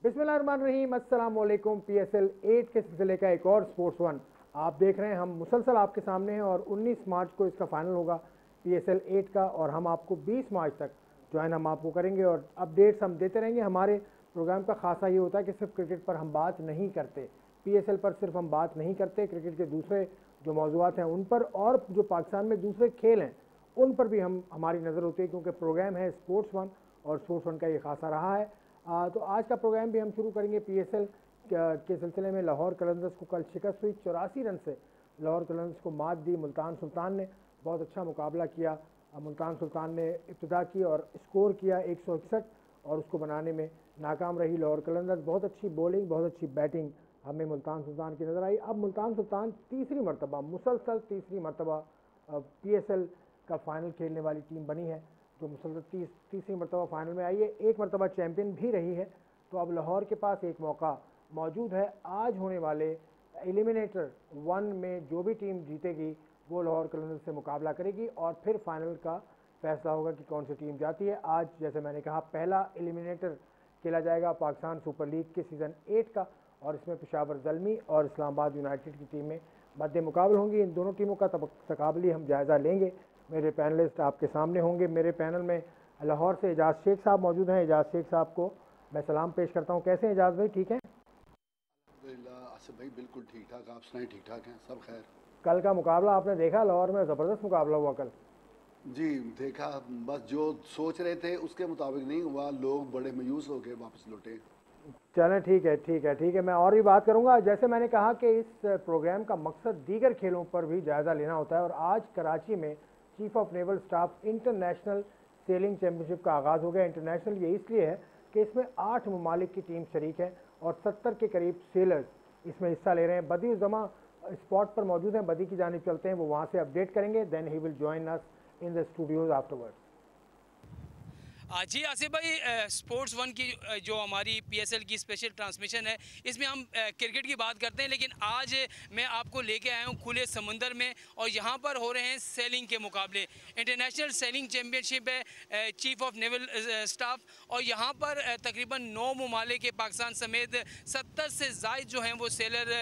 बिस्मिल्लाहिर्रहमानिर्रहीम, अस्सलाम वालेकुम। PSL 8 के सिलसिले का एक और स्पोर्ट्स वन आप देख रहे हैं। हम मुसलसल आपके सामने हैं और 19 मार्च को इसका फाइनल होगा PSL 8 का, और हम आपको 20 मार्च तक ज्वाइन हम आपको करेंगे और अपडेट्स हम देते रहेंगे। हमारे प्रोग्राम का खासा ये होता है कि सिर्फ क्रिकेट पर हम बात नहीं करते, PSL पर सिर्फ हम बात नहीं करते, क्रिकेट के दूसरे जो मौज़ूआत हैं उन पर, और जो पाकिस्तान में दूसरे खेल हैं उन पर भी हमारी नज़र होती है, क्योंकि प्रोग्राम है स्पोर्ट्स वन और स्पोर्ट्स वन का ये खासा रहा है। तो आज का प्रोग्राम भी हम शुरू करेंगे PSL के सिलसिले में। लाहौर कलंदर्स को कल शिकस्त हुई, 84 रन से लाहौर कलंदर्स को मात दी। मुल्तान सुल्तान ने बहुत अच्छा मुकाबला किया। मुल्तान सुल्तान ने इब्तिदा की और स्कोर किया 161, और उसको बनाने में नाकाम रही लाहौर कलंदर्स। बहुत अच्छी बॉलिंग, बहुत अच्छी बैटिंग हमें मुल्तान सुल्तान की नज़र आई। अब मुल्तान सुल्तान तीसरी मरतबा, मुसलसल तीसरी मरतबा PSL का फाइनल खेलने वाली टीम बनी है, जो मुसलसल तीसरी मरतबा फाइनल में आई है। एक मरतबा चैम्पियन भी रही है। तो अब लाहौर के पास एक मौका मौजूद है। आज होने वाले एलिमिनेटर 1 में जो भी टीम जीतेगी वो लाहौर कलंदर्स से मुकाबला करेगी, और फिर फाइनल का फैसला होगा कि कौन सी टीम जाती है। आज जैसे मैंने कहा, पहला एलिमिनेटर खेला जाएगा पाकिस्तान सुपर लीग के सीज़न 8 का, और इसमें पेशावर ज़ल्मी और इस्लामाबाद यूनाइटेड की टीमें मध्य मुकाबले होंगी। इन दोनों टीमों का तकाबली हम जायज़ा लेंगे। मेरे पैनलिस्ट आपके सामने होंगे। मेरे पैनल में लाहौर से एजाज शेख साहब मौजूद हैं। एजाज शेख साहब को मैं सलाम पेश करता हूं। कैसे हैं एजाज भाई, ठीक हैं? आसिफ भाई बिल्कुल ठीक ठाक, आप सुनाएं? ठीक ठाक हैं, सब खैर। कल का मुकाबला आपने देखा? लाहौर में ज़बरदस्त मुकाबला हुआ कल। जी देखा, बस जो सोच रहे थे उसके मुताबिक नहीं हुआ, लोग बड़े मायूस हो गए, वापस लौटे। चलें, ठीक है ठीक है ठीक है, मैं और भी बात करूंगा। जैसे मैंने कहा कि इस प्रोग्राम का मकसद दीगर खेलों पर भी जायज़ा लेना होता है, और आज कराची में chief of naval staff international sailing championship का आगाज़ हो गया। इंटरनेशनल ये इसलिए है कि इसमें 8 ममालिक की टीम शरीक है और 70 के करीब सेलर्स इसमें हिस्सा ले रहे हैं। बदी उज़्ज़मा स्पॉट पर मौजूद हैं, बदी की जानिब चलते हैं, वो वहाँ से अपडेट करेंगे। Then he will join us in the studios afterwards. जी आसिफ भाई, स्पोर्ट्स वन की जो हमारी PSL की स्पेशल ट्रांसमिशन है, इसमें हम क्रिकेट की बात करते हैं, लेकिन आज मैं आपको लेके आया हूँ खुले समंदर में, और यहाँ पर हो रहे हैं सेलिंग के मुकाबले। इंटरनेशनल सेलिंग चैम्पियनशिप है चीफ ऑफ नेवल स्टाफ, और यहाँ पर तकरीबन 9 ममालिक के पाकिस्तान समेत 70 से ज़ायद जो हैं वो सेलर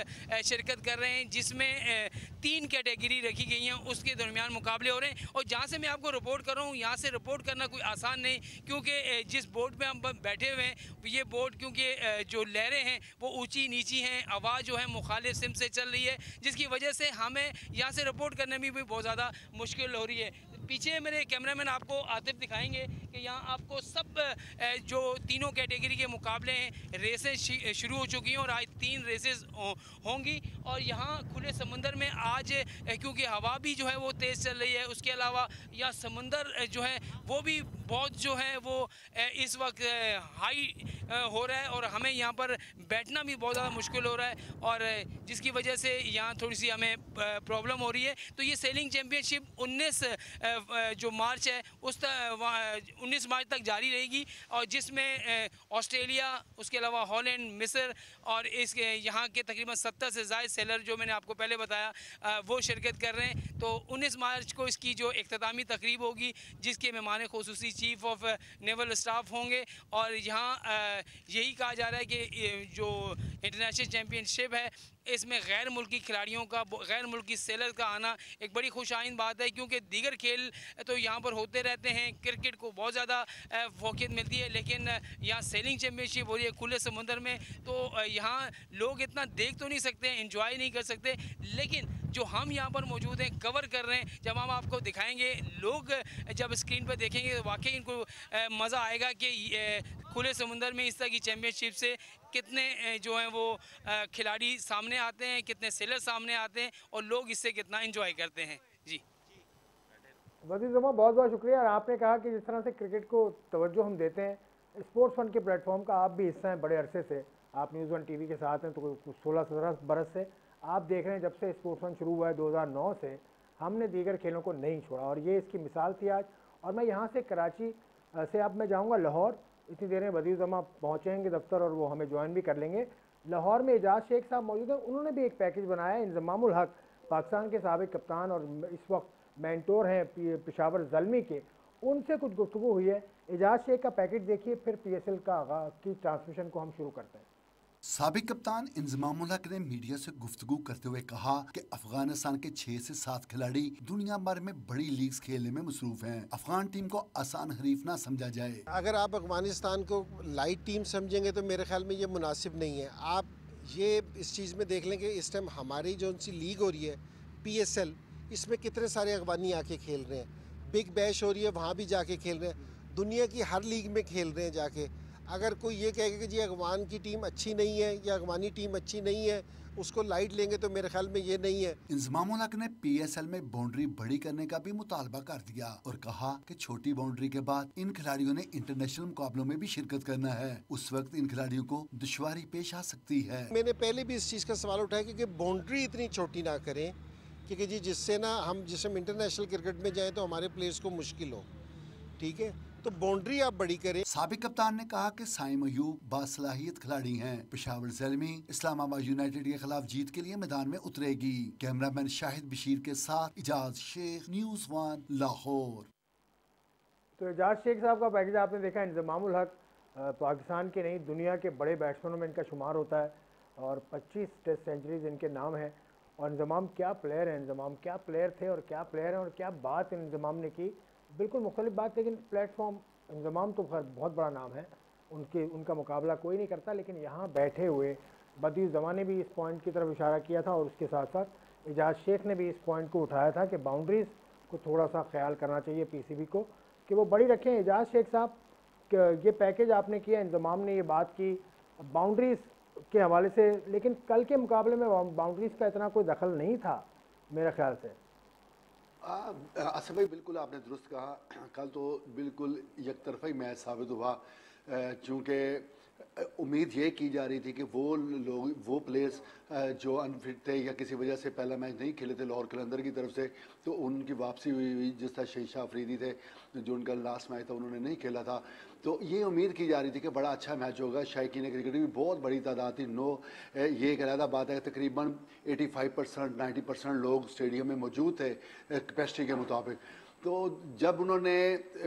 शिरकत कर रहे हैं, जिसमें 3 कैटेगरी रखी गई हैं, उसके दरमियान मुकाबले हो रहे हैं। और जहाँ से मैं आपको रिपोर्ट कर रहा हूँ, यहाँ से रिपोर्ट करना कोई आसान नहीं, क्योंकि जिस बोट पे हम बैठे हुए हैं, ये बोट क्योंकि जो लहरें हैं वो ऊंची नीची हैं, आवाज़ जो है मुखालिफ सिम से चल रही है, जिसकी वजह से हमें यहाँ से रिपोर्ट करने में भी बहुत ज़्यादा मुश्किल हो रही है। पीछे मेरे कैमरामैन आपको आतिफ दिखाएंगे कि यहाँ आपको सब जो तीनों कैटेगरी के मुकाबले हैं, रेसें शुरू हो चुकी हैं, और आज 3 रेसेस होंगी। और यहाँ खुले समंदर में आज क्योंकि हवा भी जो है वो तेज़ चल रही है, उसके अलावा यहाँ समंदर जो है वो भी बहुत जो है वो इस वक्त हाई हो रहा है, और हमें यहाँ पर बैठना भी बहुत ज़्यादा मुश्किल हो रहा है, और जिसकी वजह से यहाँ थोड़ी सी हमें प्रॉब्लम हो रही है। तो ये सेलिंग चैम्पियनशिप 19 जो मार्च है 19 मार्च तक जारी रहेगी, और जिसमें ऑस्ट्रेलिया, उसके अलावा हॉलैंड, मिस्र और इसके यहाँ के तकरीबन 70 से ज़ायद सेलर जो मैंने आपको पहले बताया वो शिरकत कर रहे हैं। तो 19 मार्च को इसकी जो इख्तितामी तकरीब होगी, जिसके मेहमान खुसूसी चीफ ऑफ नेवल स्टाफ होंगे, और यहाँ यही कहा जा रहा है कि जो इंटरनेशनल चैम्पियनशिप है, इसमें गैर मुल्की खिलाड़ियों का, गैर मुल्की सेलर का आना एक बड़ी खुशाइन बात है, क्योंकि दीगर खेल तो यहाँ पर होते रहते हैं, क्रिकेट को बहुत ज़्यादा फोकियत मिलती है, लेकिन यहाँ सेलिंग चैम्पियनशिप हो रही है खुले समुंदर में, तो यहाँ लोग इतना देख तो नहीं सकते, एंजॉय नहीं कर सकते, लेकिन जो हम यहाँ पर मौजूद हैं, कवर कर रहे हैं, जब हम आपको दिखाएंगे, लोग जब स्क्रीन पर देखेंगे तो वाकई इनको मज़ा आएगा कि खुले समुंदर में इस तरह की चैम्पियनशिप से कितने जो हैं वो खिलाड़ी सामने आते हैं, कितने सेलर सामने आते हैं, और लोग इससे कितना एंजॉय करते हैं। जी वजीर ज़मा, बहुत बहुत शुक्रिया। और आपने कहा कि जिस तरह से क्रिकेट को तवज्जो हम देते हैं, स्पोर्ट्स वन के प्लेटफॉर्म का आप भी हिस्सा हैं बड़े अरसे से। आप न्यूज़ वन TV के साथ हैं, तो 16-17 बरस से आप देख रहे हैं। जब से स्पोर्ट्स वन शुरू हुआ है 2009 से, हमने दीगर खेलों को नहीं छोड़ा, और ये इसकी मिसाल थी आज। और मैं यहाँ से कराची से अब मैं जाऊँगा लाहौर। इतनी देर में वजीर ज़मा पहुँचेंगे दफ्तर, और वो हमें ज्वाइन भी कर लेंगे। लाहौर में एजाज शेख साहब मौजूद हैं, उन्होंने भी एक पैकेज बनाया है। इंज़मामुल हक पाकिस्तान के साबिक़ कप्तान और इस वक्त मेंटोर हैं पेशावर ज़ल्मी के, उनसे कुछ गुफ्तगू हुई है। एजाज शेख का पैकेज देखिए, फिर पीएसएल का आगाज की ट्रांसमिशन को हम शुरू करते हैं। साबिक कप्तान इंजमामुल हक ने मीडिया से गुफ्तगू करते हुए कहा कि अफगानिस्तान के 6 से 7 खिलाड़ी दुनिया भर में बड़ी लीग्स खेलने में मसरूफ हैं। अफगान टीम को आसान हरीफ ना समझा जाए। अगर आप अफगानिस्तान को लाइट टीम समझेंगे तो मेरे ख्याल में ये मुनासिब नहीं है। आप ये इस चीज़ में देख लें कि इस टाइम हमारी जो सी लीग हो रही है पीएसएल, इसमें कितने सारे अफगानी आके खेल रहे हैं। बिग बैश हो रही है, वहाँ भी जाके खेल रहे हैं। दुनिया की हर लीग में खेल रहे हैं जाके। अगर कोई ये कहेगा कि जी अफगान की टीम अच्छी नहीं है या अफगानी टीम अच्छी नहीं है, उसको लाइट लेंगे, तो मेरे ख्याल में ये नहीं है। इंजमामुल हक ने पीएसएल में बाउंड्री बड़ी करने का भी मुतालबा कर दिया और कहा कि छोटी बाउंड्री के बाद इन खिलाड़ियों ने इंटरनेशनल मुकाबलों में भी शिरकत करना है। उस वक्त इन खिलाड़ियों को दुश्वारी पेश आ सकती है। मैंने पहले भी इस चीज़ का सवाल उठाया कि बाउंड्री इतनी छोटी ना करें कि जी जिससे ना हम इंटरनेशनल क्रिकेट में जाएँ तो हमारे प्लेयर्स को मुश्किल हो। ठीक है, तो बाउंड्री आप बड़ी करें। साबिक कप्तान ने कहा कि साइम अयूब बासलाहियत खिलाड़ी हैं। पेशावर ज़ल्मी इस्लामाबाद यूनाइटेड के खिलाफ जीत के लिए मैदान में उतरेगी। कैमरामैन शाहिद बशीर के साथ इजाज शेख, न्यूज़ 1 लाहौर। तो एजाज शेख साहब का पैकेज आपने देखा। इंजमामुल हक पाकिस्तान के नहीं दुनिया के बड़े बैट्समैनों में इनका शुमार होता है और 25 टेस्ट सेंचुरीज इनके नाम है। और इंजमाम क्या प्लेयर हैं, इंजमाम क्या प्लेयर थे और क्या प्लेयर हैं और क्या बात इंजमाम ने की, बिल्कुल मुख्तलिफ बात। लेकिन प्लेटफॉर्म इंजमाम तो खैर बहुत बड़ा नाम है, उनका मुकाबला कोई नहीं करता। लेकिन यहाँ बैठे हुए बदियुज़्ज़मा ने भी इस पॉइंट की तरफ इशारा किया था और उसके साथ साथ एजाज शेख ने भी इस पॉइंट को उठाया था कि बाउंड्रीज़ को थोड़ा सा ख्याल करना चाहिए पीसीबी को कि वो बड़ी रखें। एजाज शेख साहब, ये पैकेज आपने किया, इंजमाम ने ये बात की बाउंड्रीज़ के हवाले से, लेकिन कल के मुकाबले में बाउंड्रीज़ का इतना कोई दखल नहीं था मेरे ख्याल से। असद भाई बिल्कुल आपने दुरुस्त कहा। कल तो बिल्कुल एक तरफा ही मैच साबित हुआ, चूँकि उम्मीद ये की जा रही थी कि वो लोग, वो प्लेयर्स जो अनफिट थे या किसी वजह से पहला मैच नहीं खेले थे लाहौर कलंदर की तरफ से, तो उनकी वापसी हुई। जिस तरह शहीशाह अफरीदी थे जो उनका लास्ट मैच था उन्होंने नहीं खेला था, तो ये उम्मीद की जा रही थी कि बड़ा अच्छा मैच होगा। शायकीन क्रिकेट भी बहुत बड़ी तादाद थी। ये एक अलग बात है, तकरीबन 85% 90% लोग स्टेडियम में मौजूद थे कैपेसिटी के मुताबिक। तो जब उन्होंने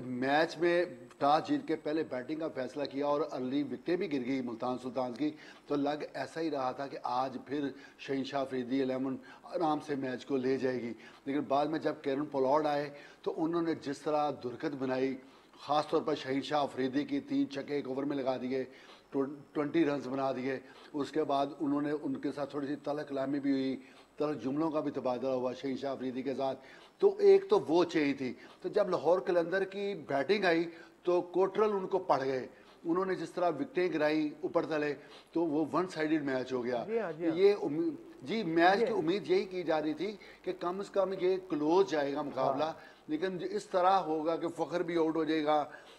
मैच में टॉस जीत के पहले बैटिंग का फैसला किया और अर्ली विकेटें भी गिर गई मुल्तान सुल्तान की, तो लग ऐसा ही रहा था कि आज फिर शहीशाह अफरीदी 11 आराम से मैच को ले जाएगी। लेकिन बाद में जब केरन पोलार्ड आए तो उन्होंने जिस तरह दुर्गत बनाई, ख़ास तौर पर शहीशाह अफरीदी की 3 छक्के एक ओवर में लगा दिए, 20 रन बना दिए। उसके बाद उन्होंने उनके साथ थोड़ी सी तलख कलामी भी हुई, तलख जुमलों का भी तबादला हुआ शहीशाह अफरीदी के साथ। तो एक तो वो चाहिए थी। तो जब लाहौर कलंदर की बैटिंग आई तो कोटरल उनको पड़ गए। उन्होंने जिस तरह विकेटें गिराई ऊपर तले, तो वो वन साइडेड मैच हो गया। जी हाँ, जी हाँ। ये मैच की उम्मीद यही की जा रही थी कि कम से कम ये क्लोज जाएगा मुकाबला। लेकिन इस तरह होगा कि फ़खर भी आउट हो जाएगा,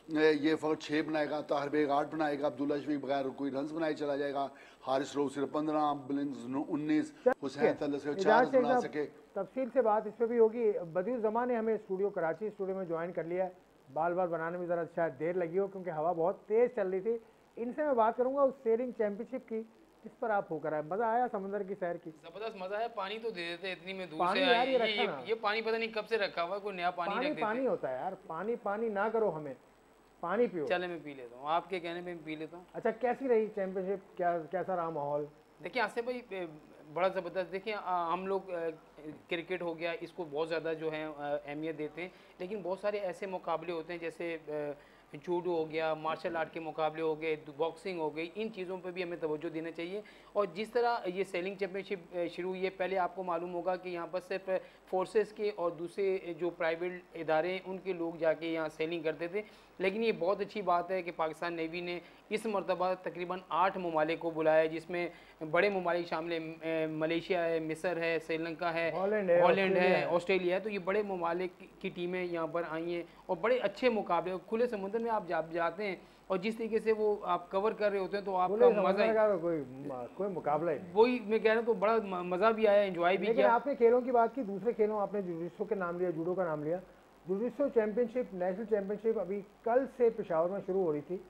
ये फ़खर 6 बनाएगा, ताहिर बेग 8 बनाएगा, अब्दुल्ला शफीक बगैर कोई रन बनाए चला जाएगा, हारिस रऊफ सिर्फ 15, बिलिंग्स 19, हुसैन तल्ला सिर्फ 4 रन बना सके। तफसील से बात इस पर भी होगी। बदियुज़्ज़मा ने हमें कराची स्टूडियो में ज्वाइन कर लिया है। बाल बनाने में ज़रा शायद देर लगी हो क्योंकि हवा बहुत तेज़ चल रही थी। इनसे मैं बात करूंगा उस सेलिंग चैंपियनशिप की, किस पर आप होकर आए, मज़ा आया समंदर की सैर की? जबरदस्त मजा है। पानी तो दे देते इतनी में दूर पानी से यार आए। ये पानी पता नहीं कब से रखा हुआ है, कोई नया पानी रख देते। पानी होता है यार, पानी ना करो, हमें पानी पियो। चले मैं पी लेता हूँ, आपके कहने पे मैं पी लेता हूँ। अच्छा, कैसी रही चैंपियनशिप, कैसा रहा माहौल? देखिए आसिफ भाई बड़ा ज़बरदस्त। देखिए हम लोग क्रिकेट हो गया इसको बहुत ज़्यादा जो है अहमियत देते हैं, लेकिन बहुत सारे ऐसे मुकाबले होते हैं जैसे जूडो हो गया, मार्शल आर्ट के मुकाबले हो गए, बॉक्सिंग हो गई, इन चीज़ों पे भी हमें तवज्जो देना चाहिए। और जिस तरह ये सेलिंग चैम्पियनशिप शुरू हुई है, पहले आपको मालूम होगा कि यहाँ पर सिर्फ फोर्सेस के और दूसरे जो प्राइवेट इदारे हैं उनके लोग जाके यहाँ सेलिंग करते थे। लेकिन ये बहुत अच्छी बात है कि पाकिस्तान नेवी ने इस मरतबा तकरीबन 8 ममालिक को बुलाया है, जिसमें बड़े ममालिक शामिल है, मलेशिया है, मिस्र है, श्रीलंका है, हॉलैंड है, ऑस्ट्रेलिया है। तो ये बड़े ममालिक की टीमें यहाँ पर आई हैं और बड़े अच्छे मुकाबले, खुले समुद्र में आप जाते हैं और जिस तरीके से वो आप कवर कर रहे होते हैं तो आपका मजा, कोई मुकाबला ही, वही मैं कह रहा हूँ, तो बड़ा मज़ा भी आया, एंजॉय भी किया। आपने खेलों की बात की, दूसरे खेलों आपने जुडिशो के नाम लिया, जूडो का नाम लिया। जुडिशो चैंपियनशिप, नेशनल चैंपियनशिप अभी कल से पेशावर में शुरू हो रही थी।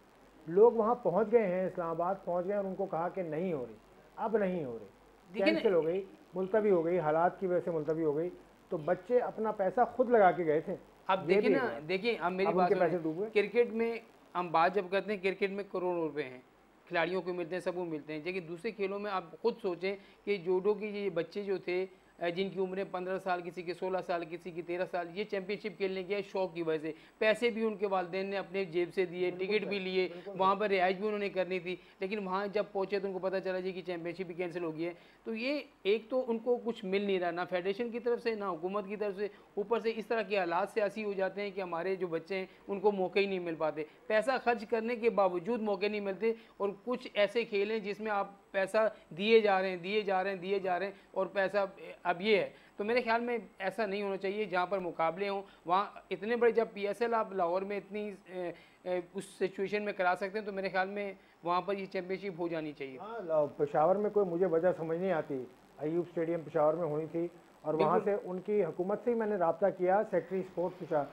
लोग वहाँ पहुँच गए हैं, इस्लामाबाद पहुँच गए और उनको कहा कि नहीं हो रही, अब नहीं हो रही, कैंसिल हो गई, मुलतवी हो गई, हालात की वजह से मुलतवी हो गई। तो बच्चे अपना पैसा खुद लगा के गए थे अब देखिए ना, देखिए अब मेरी बात सुनिए, क्रिकेट में हम बात जब करते हैं, क्रिकेट में करोड़ों रुपए हैं, खिलाड़ियों को मिलते हैं, सबको मिलते हैं। लेकिन दूसरे खेलों में आप खुद सोचें कि जूडो की ये बच्चे जो थे जिनकी उम्रें 15 साल, किसी के 16 साल, किसी की 13 साल, ये चैंपियनशिप खेलने गए शौक की वजह से। पैसे भी उनके वालिदैन ने अपने जेब से दिए, टिकट भी लिए, वहाँ पर रिहाइश भी उन्होंने करनी थी, लेकिन वहाँ जब पहुँचे तो उनको पता चला जी कि चैंपियनशिप भी कैंसिल हो गई है। तो ये एक तो उनको कुछ मिल नहीं रहा, ना फेडरेशन की तरफ से, ना हुकूमत की तरफ से, ऊपर से इस तरह के हालात सियासी हो जाते हैं कि हमारे जो बच्चे हैं उनको मौके ही नहीं मिल पाते, पैसा खर्च करने के बावजूद मौके नहीं मिलते। और कुछ ऐसे खेल हैं जिसमें आप पैसा दिए जा रहे हैं, दिए जा रहे हैं, दिए जा रहे हैं, और पैसा अब ये है। तो मेरे ख्याल में ऐसा नहीं होना चाहिए। जहाँ पर मुकाबले हों वहाँ इतने बड़े, जब पीएसएल आप लाहौर में इतनी उस सिचुएशन में करा सकते हैं, तो मेरे ख्याल में वहाँ पर ये चैंपियनशिप हो जानी चाहिए। हाँ, पेशावर में कोई मुझे वजह समझ नहीं आती। अयूब स्टेडियम पेशावर में होनी थी, और वहाँ से उनकी हुकूमत से ही मैंने रब्ता किया, सेक्रेटरी स्पोर्ट्स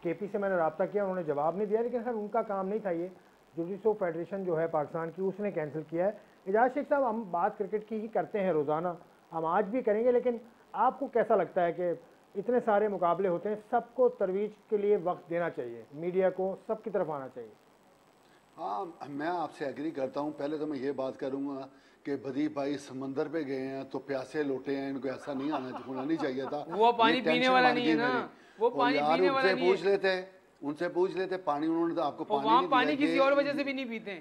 केपी से मैंने रब्ता किया, उन्होंने जवाब नहीं दिया। लेकिन खैर उनका काम नहीं था, ये जुडिशो फेडरेशन जो है पाकिस्तान की, उसने कैंसिल किया है। एजाज शेख साहब, हम बात क्रिकेट की ही करते हैं रोज़ाना, हम आज भी करेंगे, लेकिन आपको कैसा लगता है कि इतने सारे मुकाबले होते हैं, सबको तरवीज के लिए वक्त देना चाहिए, मीडिया को सबकी तरफ आना चाहिए? हाँ, मैं आपसे एग्री करता हूँ। पहले तो मैं ये बात करूँगा कि बदीप भाई समंदर पे गए हैं तो प्यासे लौटे हैं, इनको ऐसा नहीं होना नहीं चाहिए था। वो पानी पीने वाला नहीं है ना, वो पानी पीने वाला नहीं है। उनसे पूछ लेते पानी, उन्होंने तो आपको पानी वहाँ पानी किसी और वजह से भी नहीं पीते,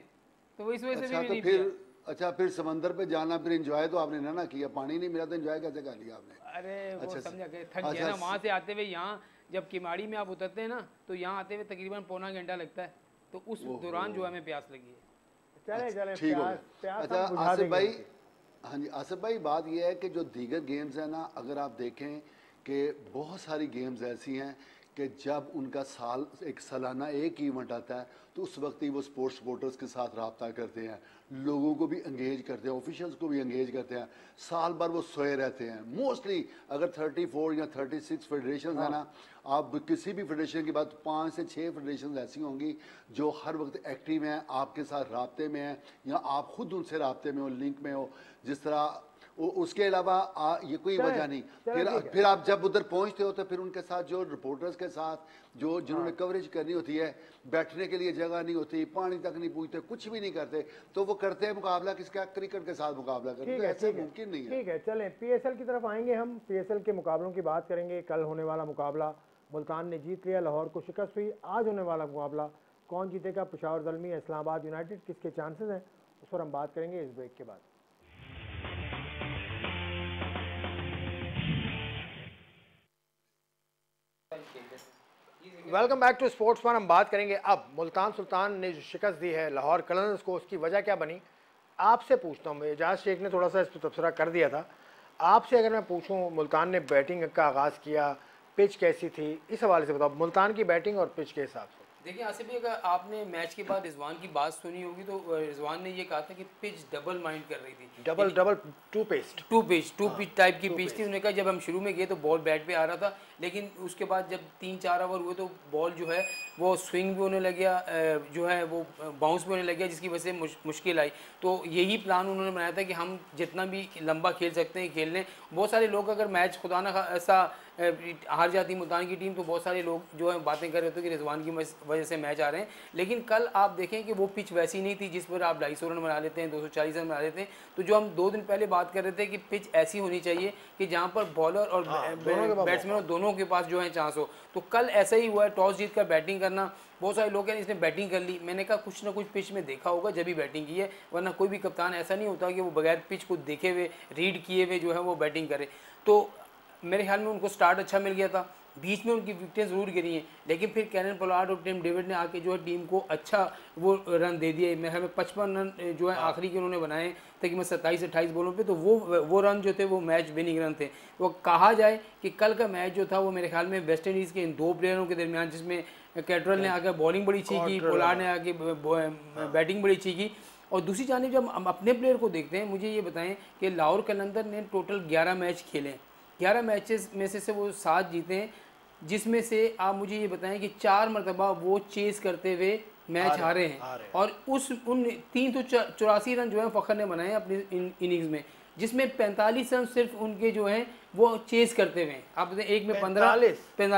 तो वो इस वजह से भी नहीं पिया। अच्छा, फिर समंदर पे जाना, फिर एंजॉय तो आपने ना किया, पानी नहीं मिला तो एंजॉय कैसे कर लिया आपने? अरे वो समझा के थक गया ना वहाँ से आते हुए। यहाँ जब किमाड़ी में आप उतरते हैं ना, तो यहाँ आते हुए तकरीबन पौना घंटा लगता है, तो उस दौरान जो हमें प्यास लगी है। चले ठीक हो गया। अच्छा आसिफ भाई, हाँ जी आसिफ भाई, बात यह है कि जो दीगर गेम्स हैं ना, अगर आप देखें कि बहुत सारी गेम्स ऐसी हैं कि जब उनका एक सालाना एक इवेंट आता है तो उस वक्त ही वो सपोर्टर्स के साथ रब्ता करते हैं, लोगों को भी एंगेज करते हैं, ऑफिशियल्स को भी एंगेज करते हैं। साल भर वो सोए रहते हैं मोस्टली। अगर 34 या 36 फेडरेशन है ना, आप किसी भी फेडरेशन की बात, 5 से 6 फेडरेशन ऐसी होंगी जो हर वक्त एक्टिव हैं, आपके साथ राब्ते में हैं, या आप खुद उनसे राब्ते में हो, लिंक में हो। जिस तरह उसके अलावा ये कोई वजह नहीं। फिर आप जब उधर पहुंचते हो तो फिर उनके साथ जो रिपोर्टर्स के साथ जिन्होंने कवरेज करनी होती है, बैठने के लिए जगह नहीं होती, पानी तक नहीं पूछते, कुछ भी नहीं करते, तो वो करते हैं मुकाबला किसका? क्रिकेट के साथ मुकाबला करते हैं। ऐसे मुमकिन नहीं है। ठीक है, चलें पीएसएल की तरफ आएंगे हम। पीएसएल के मुकाबलों की बात करेंगे। कल होने वाला मुकाबला मुल्तान ने जीत लिया, लाहौर को शिकस्त हुई। आज होने वाला मुकाबला कौन जीतेगा? पेशावर ज़ल्मी, इस्लामाबाद यूनाइटेड, किसके चांसेस हैं, उस पर हम बात करेंगे इस ब्रेक के बाद। Welcome back to sports one. हम बात करेंगे अब मुल्तान सुल्तान ने जो शिकस्त दी है लाहौर कलंदर्स को, उसकी वजह क्या बनी, आपसे पूछता हूँ। एजाज शेख ने थोड़ा सा इस पर तबसरा कर दिया था, आपसे अगर मैं पूछूँ, मुल्तान ने बैटिंग का आगाज़ किया, पिच कैसी थी, इस हवाले से बताओ मुल्तान की बैटिंग और पिच के हिसाब से। देखिए आसिफ भाई, अगर आपने मैच के बाद रिजवान की बात सुनी होगी तो रिजवान ने ये कहा था कि पिच डबल माइंड कर रही थी, डबल टू पिच टाइप की पिच थी। उन्होंने कहा जब हम शुरू में गए तो बॉल बैट पे आ रहा था, लेकिन उसके बाद जब 3-4 ओवर हुए तो बॉल जो है वो स्विंग भी होने लग गया, जो है वो बाउंस भी होने लग गया, जिसकी वजह से मुश्किल आई। तो यही प्लान उन्होंने बनाया था कि हम जितना भी लंबा खेल सकते हैं खेल लें। बहुत सारे लोग, अगर मैच खुदा ना ऐसा हार जाती मुल्तान की टीम, तो बहुत सारे लोग जो है बातें कर रहे थे कि रिजवान की वजह से मैच आ रहे हैं। लेकिन कल आप देखें कि वो पिच वैसी नहीं थी जिस पर आप 250 रन बना लेते हैं, 240 रन बना लेते हैं। तो जो हम 2 दिन पहले बात कर रहे थे कि पिच ऐसी होनी चाहिए कि जहाँ पर बॉलर और बैट्समैन दोनों के पास जो है चांस हो, तो कल ऐसा ही हुआ है। टॉस जीत कर बैटिंग करना, बहुत सारे लोग हैं इसने बैटिंग कर ली। मैंने कहा कुछ ना कुछ पिच में देखा होगा जब भी बैटिंग की है, वरना कोई भी कप्तान ऐसा नहीं होता कि वो बगैर पिच को देखे हुए, रीड किए हुए जो है वो बैटिंग करे। तो मेरे ख्याल में उनको स्टार्ट अच्छा मिल गया था, बीच में उनकी विकेटें ज़रूर गिरी हैं, लेकिन फिर कैरन पोलार्ड और टिम डेविड ने आके जो है टीम को अच्छा वो रन दे दिए। मेरे ख्याल में 55 रन जो है आखिरी के उन्होंने बनाए तकरीबन 27-28 बॉलों पे, तो वो रन जो थे वो मैच विनिंग रन थे। वो कहा जाए कि कल का मैच जो था वो मेरे ख्याल में वेस्ट इंडीज़ के इन 2 प्लेयरों के दरमियान, जिसमें कैटरल ने आकर बॉलिंग बड़ी अच्छी की, पोलार्ड ने आके बैटिंग बड़ी अच्छी की। और दूसरी जानिब जब हम अपने प्लेयर को देखते हैं, मुझे ये बताएं कि लाहौर कलंदर ने टोटल 11 मैच खेले, 11 मैचेस में से वो 7 जीते हैं, जिसमें से आप मुझे ये बताएं कि 4 मरतबा वो चेस करते हुए मैच हारे हैं। और उन 384 रन जो है फ़खर ने बनाए अपनी इनिंग्स में। जिसमें 45 रन सिर्फ उनके जो हैं वो चेस करते हुए। आप बताएं, एक में 45,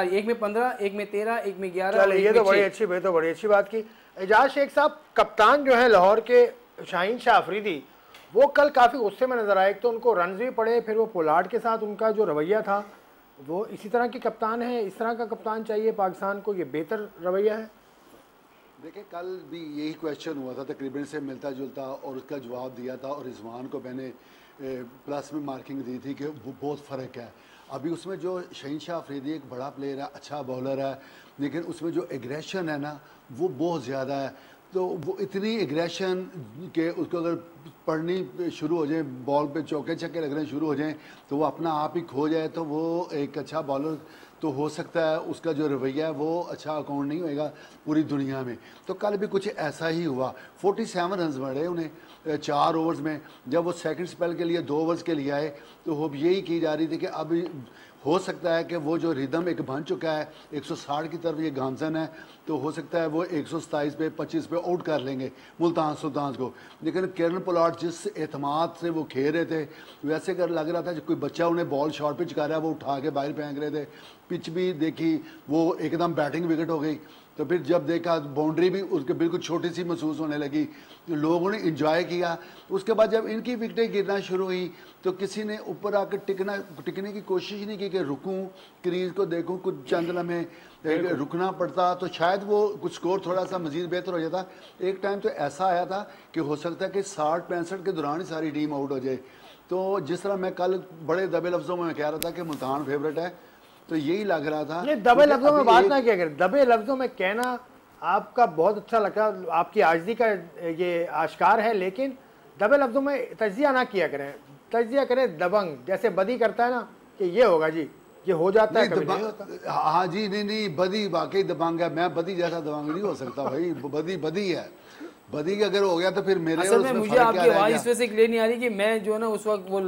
एक में 15, एक में 13, एक में 11। चलिए ये तो बड़ी अच्छी बात की। एजाज शेख साहब, कप्तान जो है लाहौर के शाहीन शाह अफरीदी, वो कल काफ़ी गुस्से में नजर आए। एक तो उनको रन भी पड़े, फिर वो पोलार्ड के साथ उनका जो रवैया था वो इसी तरह के कप्तान है, इस तरह का कप्तान चाहिए पाकिस्तान को, ये बेहतर रवैया है। देखिए कल भी यही क्वेश्चन हुआ था, तकरीबन से मिलता जुलता, और उसका जवाब दिया था, और रिजवान को मैंने प्लस में मार्किंग दी थी कि वो बहुत फ़र्क है। अभी उसमें जो शाहीन शाह अफरीदी एक बड़ा प्लेयर है, अच्छा बॉलर है, लेकिन उसमें जो एग्रेशन है ना वो बहुत ज़्यादा है। तो वो इतनी एग्रेशन के उसको अगर पढ़नी शुरू हो जाए, बॉल पे चौके छक्के लगने शुरू हो जाएं, तो वो अपना आप ही खो जाए, तो वो एक अच्छा बॉलर तो हो सकता है, उसका जो रवैया है वो अच्छा अकाउंट नहीं होएगा पूरी दुनिया में। तो कल भी कुछ ऐसा ही हुआ। 47 रन बढ़े उन्हें 4 ओवर्स में। जब वो सेकंड स्पेल के लिए 2 ओवर्स के लिए आए तो वो यही की जा रही थी कि अब हो सकता है कि वो जो रिदम एक बन चुका है 160 की तरफ ये गामजन है, तो हो सकता है वो 127 पे 25 पे आउट कर लेंगे मुल्तान सुल्तान को। लेकिन केरन पोलार्ड जिस एतमाद से वो खेल रहे थे, वैसे कर लग रहा था कि कोई बच्चा उन्हें बॉल शॉर्ट पिच कर रहा है, वो उठा के बाहर फेंक रहे थे। पिच भी देखी, वो एकदम बैटिंग विकेट हो गई। तो फिर जब देखा बाउंड्री भी उसके बिल्कुल छोटी सी महसूस होने लगी, तो लोगों ने इंजॉय किया। उसके बाद जब इनकी विकेटें गिरना शुरू हुई तो किसी ने ऊपर आकर टिकने की कोशिश नहीं की कि रुकूं, क्रीज को देखूं, कुछ चंद लम्हे रुकना पड़ता तो शायद वो कुछ स्कोर थोड़ा सा मजीद बेहतर हो जाता। एक टाइम तो ऐसा आया था कि हो सकता है कि 60-65 के दौरान ही सारी टीम आउट हो जाए। तो जिस तरह मैं कल बड़े दबे लफ्ज़ों में कह रहा था कि मुल्तान फेवरेट है, तो यही लग रहा था। नहीं, दबे लफ्जों में बात ना किया करें, दबे लफ्जों में कहना आपका बहुत अच्छा लगा, आपकी आजिज़ी का ये आश्कार है, लेकिन दबे लफ्जों में तजिया ना किया करें, तजिया करें दबंग, जैसे बदी करता है ना कि ये होगा जी, ये हो जाता है, कभी नहीं होता। हाँ जी, नहीं बदी वाकई दबंग है। मैं बदी जैसा दबंग नहीं हो सकता भाई, बदी है। बदी के अगर हो गया तो फिर मेरे असल में मुझे आपकी आवाज़ इस वजह से क्लियर नहीं आ रही कि मैं जो है ना उस वक्त वो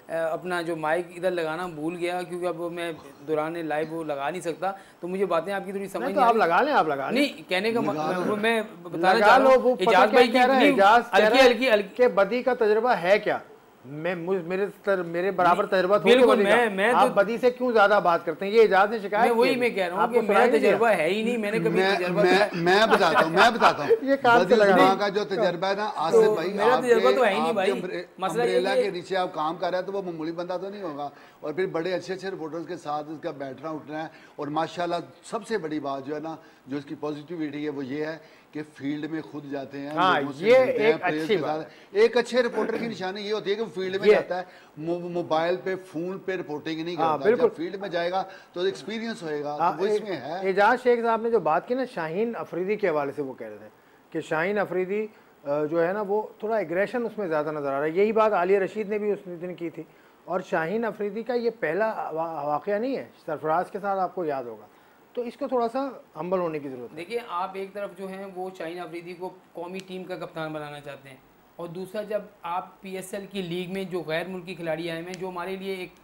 अपना जो माइक इधर लगाना भूल गया, क्योंकि अब मैं दौरान लाइव वो लगा नहीं सकता, तो मुझे बातें आपकी थोड़ी समझ नहीं, तो आप लगा लें, आप लगा लें। नहीं, कहने का मतलब मैं बताना चाह रहा हूँ इजाज़ भाई कह रहे हैं हल्की बदी का तजुर्बा है क्या? मेरे बराबर तजुर्बा बिल्कुल, मैं आप बदी से क्यों ज्यादा बात करते हैं? ये इजाज़ ने शिकायत, वही मैं कह रहा हूँ कि मेरा तजुर्बा है ही नहीं, मैंने कभी तजुर्बा मैं बताता हूँ ये का जो तजुर्बा है ना आसिफ भाई, मेरा तजुर्बा तो है ही नहीं भाई। मसला के नीचे आप काम कर रहे हैं तो वो मामूली बंदा तो नहीं होगा, और फिर बड़े अच्छे अच्छे रिपोर्टर्स के साथ उसका बैठना उठना है। और माशाल्लाह सबसे बड़ी बात जो है ना, जो इसकी पॉजिटिविटी है वो ये है कि फील्ड में खुद जाते हैं। हाँ, ये एक अच्छी बात है। एक अच्छे रिपोर्टर की निशानी ये होती है कि फील्ड में जाता है, मोबाइल पे फोन पे रिपोर्टिंग नहीं करता। जब फील्ड में जाएगा तो एक्सपीरियंस होएगा, तो वो इसमें है। एजाज शेख साहब ने जो बात की ना शाहीन अफरीदी के हवाले से, वो कह रहे थे कि शाहीन अफरीदी जो है ना वो थोड़ा एग्रेशन उसमें ज़्यादा नज़र आ रहा है। यही बात आलिया रशीद ने भी उस दिन की थी। और शाहीन अफरीदी का ये पहला वाक़या नहीं है, सरफराज के साथ आपको याद होगा, तो इसको थोड़ा सा हम्बल होने की ज़रूरत है। देखिए, आप एक तरफ जो है वो शाहीन अफरीदी को कौमी टीम का कप्तान बनाना चाहते हैं, और दूसरा जब आप PSL की लीग में जो गैर मुल्की खिलाड़ी आए हैं, जो हमारे लिए एक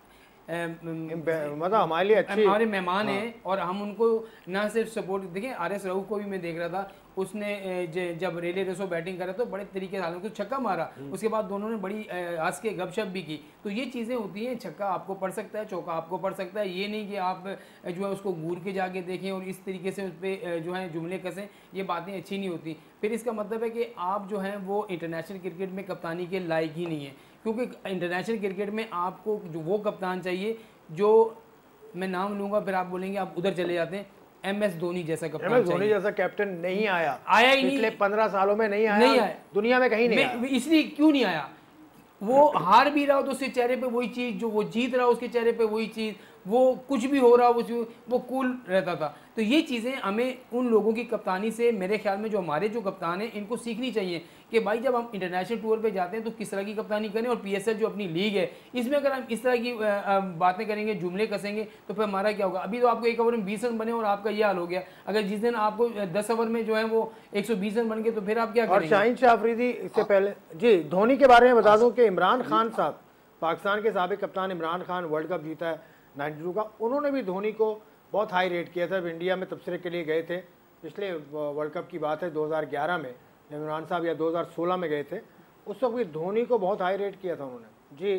मतलब हमारे लिए अच्छी हमारे मेहमान हैं, और हम उनको ना सिर्फ सपोर्ट, देखिए RS राउफ को भी मैं देख रहा था, उसने जब रेले रेसो बैटिंग करा तो बड़े तरीके से हालांकि छक्का मारा, उसके बाद दोनों ने बड़ी हंस के गपशप भी की। तो ये चीज़ें होती हैं, छक्का आपको पड़ सकता है, चौका आपको पड़ सकता है, ये नहीं कि आप जो है उसको घूर के जाके देखें और इस तरीके से उस पर जो है जुमले कसें, ये बातें अच्छी नहीं होती। फिर इसका मतलब है कि आप जो हैं वो इंटरनेशनल क्रिकेट में कप्तानी के लायक ही नहीं है, क्योंकि इंटरनेशनल क्रिकेट में आपको जो वो कप्तान चाहिए जो, मैं नाम लूँगा फिर आप बोलेंगे आप उधर चले जाते हैं, MS धोनी जैसा कप्तान चाहिए। धोनी जैसा कैप्टन नहीं आया ही नहीं, पिछले 15 सालों में नहीं आया, दुनिया में कहीं नहीं आया। इसलिए क्यों नहीं आया? वो हार भी रहा हो तो उसके चेहरे पे वही चीज़, जो वो जीत रहा हो उसके चेहरे पे वही चीज़, वो कुछ भी हो रहा वो कूल रहता था। तो ये चीज़ें हमें उन लोगों की कप्तानी से, मेरे ख्याल में जो हमारे जो कप्तान हैं इनको सीखनी चाहिए कि भाई जब हम इंटरनेशनल टूर पे जाते हैं तो किस तरह की कप्तानी करें। और PSL जो अपनी लीग है, इसमें अगर हम इस तरह की बातें करेंगे, जुमले कसेंगे, तो फिर हमारा क्या होगा? अभी तो आपको 1 ओवर में 20 रन बने और आपका ये हाल हो गया। अगर जिस दिन आपको 10 ओवर में जो है वो 120 रन बन गए तो फिर आप क्या करेंगे? और शाहीन शाह अफरीदी इससे पहले जी, धोनी के बारे में बता दूं कि इमरान खान साहब, पाकिस्तान के साबिक कप्तान इमरान खान, वर्ल्ड कप जीता है 92 का, उन्होंने भी धोनी को बहुत हाई रेट किया था। इंडिया में तबसरे के लिए गए थे, पिछले वर्ल्ड कप की बात है 2011 में, इमरान साहब या 2016 में गए थे, उस वक्त भी धोनी को बहुत हाई रेट किया था उन्होंने। जी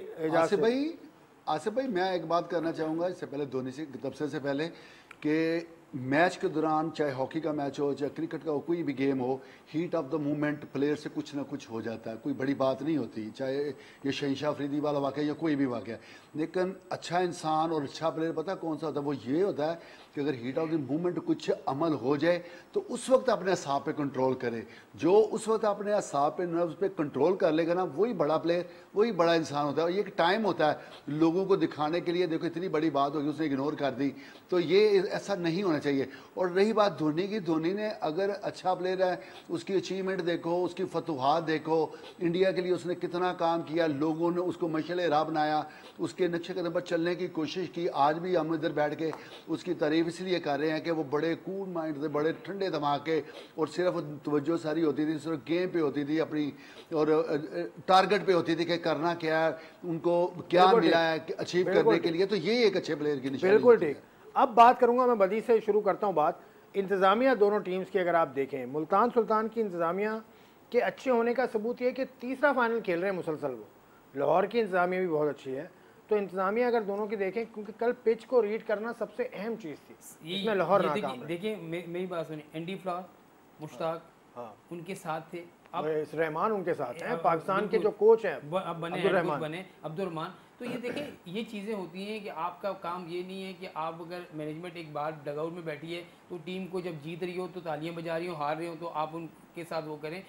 आसिफ भाई मैं एक बात करना चाहूँगा इससे पहले धोनी से तबसरे से पहले कि मैच के दौरान चाहे हॉकी का मैच हो चाहे क्रिकेट का हो कोई भी गेम हो, heat of the moment player से कुछ ना कुछ हो जाता है, कोई बड़ी बात नहीं होती, चाहे ये शहंशाह अफरीदी वाला वाक़या या कोई भी वाक़या। लेकिन अच्छा इंसान और अच्छा प्लेयर पता कौन सा होता है? वो ये होता है कि अगर हीट ऑफ द मोमेंट कुछ अमल हो जाए तो उस वक्त अपने असाब पे कंट्रोल करे। जो उस वक्त अपने असाब पे नर्व्स पे कंट्रोल कर लेगा ना, वही बड़ा प्लेयर, वही बड़ा इंसान होता है। और ये एक टाइम होता है लोगों को दिखाने के लिए, देखो इतनी बड़ी बात होगी उसने इग्नोर कर दी, तो ये ऐसा नहीं होना चाहिए। और रही बात धोनी की, धोनी ने अगर अच्छा प्लेयर है, उसकी अचीवमेंट देखो, उसकी फतुहात देखो, इंडिया के लिए उसने कितना काम किया, लोगों ने उसको मशाल राह बनाया, उसके नक्शे कदम पर चलने की कोशिश की। आज भी हम इधर बैठ के उसकी तारीफ इसलिए कर रहे हैं कि वो बड़े कूल माइंड थे, बड़े ठंडे दिमाग के, और सिर्फ तवज्जो सारी होती थी सिर्फ गेम पे होती थी अपनी, और टारगेट पे होती थी कि करना क्या है, उनको क्या मिला है अचीव करने के लिए। तो ये एक अच्छे प्लेयर की निशानी। बिल्कुल ठीक। अब बात करूंगा मैं, बदी से शुरू करता हूं बात। इंतज़ामिया दोनों टीम्स की अगर आप देखें, मुल्तान सुल्तान की इंतज़ामिया के अच्छे होने का सबूत ये कि तीसरा फाइनल खेल रहे हैं मुसलसल वो। लाहौर की इंतज़ामिया भी बहुत अच्छी है। तो इंतज़ामिया अगर दोनों की देखें, क्योंकि कल पिच को रीड करना सबसे अहम चीज़ थी, इसमें लाहौर नाकाम रहे। देखिए मेरी बात सुनिए, एंडी फ्लावर, मुश्ताक उनके साथ थे, अब रहमान उनके साथ हैं, पाकिस्तान के जो कोच हैं अब बने अब्दुल रहमान। तो ये देखें, ये चीज़ें होती हैं कि आपका काम ये नहीं है कि आप अगर मैनेजमेंट एक बार डगआउट में बैठी है तो टीम को जब जीत रही हो तो तालियां बजा रही हो, हार रही हो तो आप उनके साथ वो करें।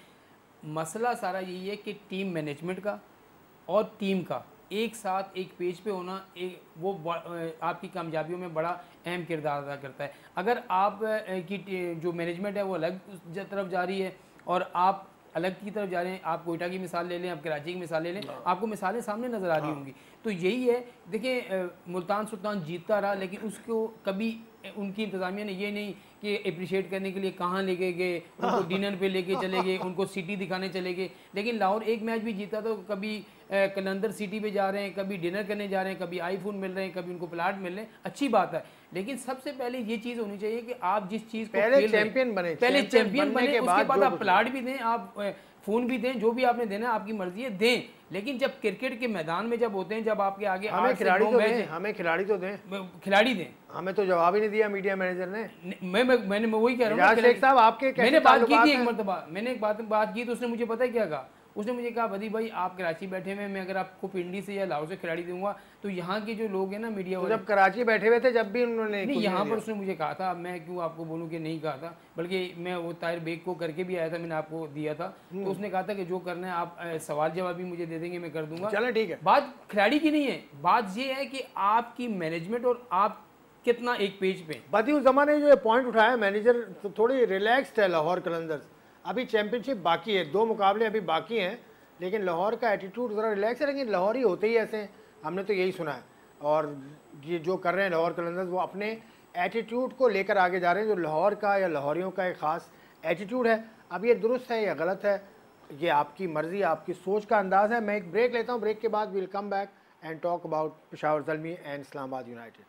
मसला सारा यही है कि टीम मैनेजमेंट का और टीम का एक साथ एक पेज पे होना, वो आपकी कामयाबियों में बड़ा अहम किरदार अदा करता है। अगर आप की जो मैनेजमेंट है वो अलग तरफ जा रही है और आप अलग की तरफ जा रहे हैं, आप कोयटा की मिसाल ले लें, आप कराची की मिसाल ले लें, आपको मिसालें सामने नज़र आ रही होंगी। तो यही है, देखिए मुल्तान सुल्तान जीतता रहा, लेकिन उसको कभी उनकी इंतज़ामिया ने ये नहीं कि अप्रिशिएट करने के लिए कहाँ लेके गए, उनको डिनर पे लेके चले गए, उनको सिटी दिखाने चले गए। लेकिन लाहौर एक मैच भी जीता तो कभी कलंदर सिटी पे जा रहे हैं, कभी डिनर करने जा रहे हैं, कभी आईफोन मिल रहे हैं, कभी उनको प्लाट मिल रहे हैं, अच्छी बात है। लेकिन सबसे पहले ये चीज़ होनी चाहिए कि आप जिस चीज़ को पहले चैंपियन बने, उसके बाद आप प्लाट भी दें, आप फ़ोन भी दें, जो भी आपने देना है आपकी मर्जी है दें। लेकिन जब क्रिकेट के मैदान में जब होते हैं, जब आपके आगे हमें खिलाड़ी तो दें, हमें खिलाड़ी तो दें, खिलाड़ी दें। हमें तो जवाब ही नहीं दिया मीडिया मैनेजर ने। मैंने वही कह रहा हूँ, शेख साहब आपके मैंने बात की थी एक मरतबा, मैंने एक बात की तो उसने मुझे पता है क्या कहा, उसने मुझे कहा बदी भाई आप कराची बैठे हुए, मैं अगर आपको पिंडी से या लाहौर से खिलाड़ी दूंगा तो यहाँ के जो लोग हैं ना मीडिया वाले, जब कराची बैठे हुए थे जब भी उन्होंने नहीं यहाँ पर उसने मुझे कहा था, मैं क्यों आपको बोलूँ कि नहीं कहा था, बल्कि मैं वो ताहिर बेग को करके भी आया था, मैंने आपको दिया था, तो उसने कहा था कि जो करना है आप सवाल जवाब भी मुझे दे देंगे, मैं कर दूंगा। चलो ठीक है, बात खिलाड़ी की नहीं है, बात ये है कि आपकी मैनेजमेंट और आप कितना एक पेज पे। बदी उस जमाने जो पॉइंट उठाया मैनेजर, तो थोड़ी रिलैक्स्ड है लाहौर कलंदर्स। अभी चैंपियनशिप बाकी है, 2 मुकाबले अभी बाकी हैं, लेकिन लाहौर का एटीट्यूड ज़रा रिलैक्स है। लेकिन लाहौर ही होते ही ऐसे हैं, हमने तो यही सुना है। और ये जो कर रहे हैं लाहौर कलंदर्स, वो अपने एटीट्यूड को लेकर आगे जा रहे हैं, जो लाहौर का या लाहौरियों का एक ख़ास एटीट्यूड है। अब ये दुरुस्त है या गलत है, ये आपकी मर्ज़ी, आपकी सोच का अंदाज़ है। मैं एक ब्रेक लेता हूँ, ब्रेक के बाद will come back and talk about Peshawar Zalmi and Islamabad United.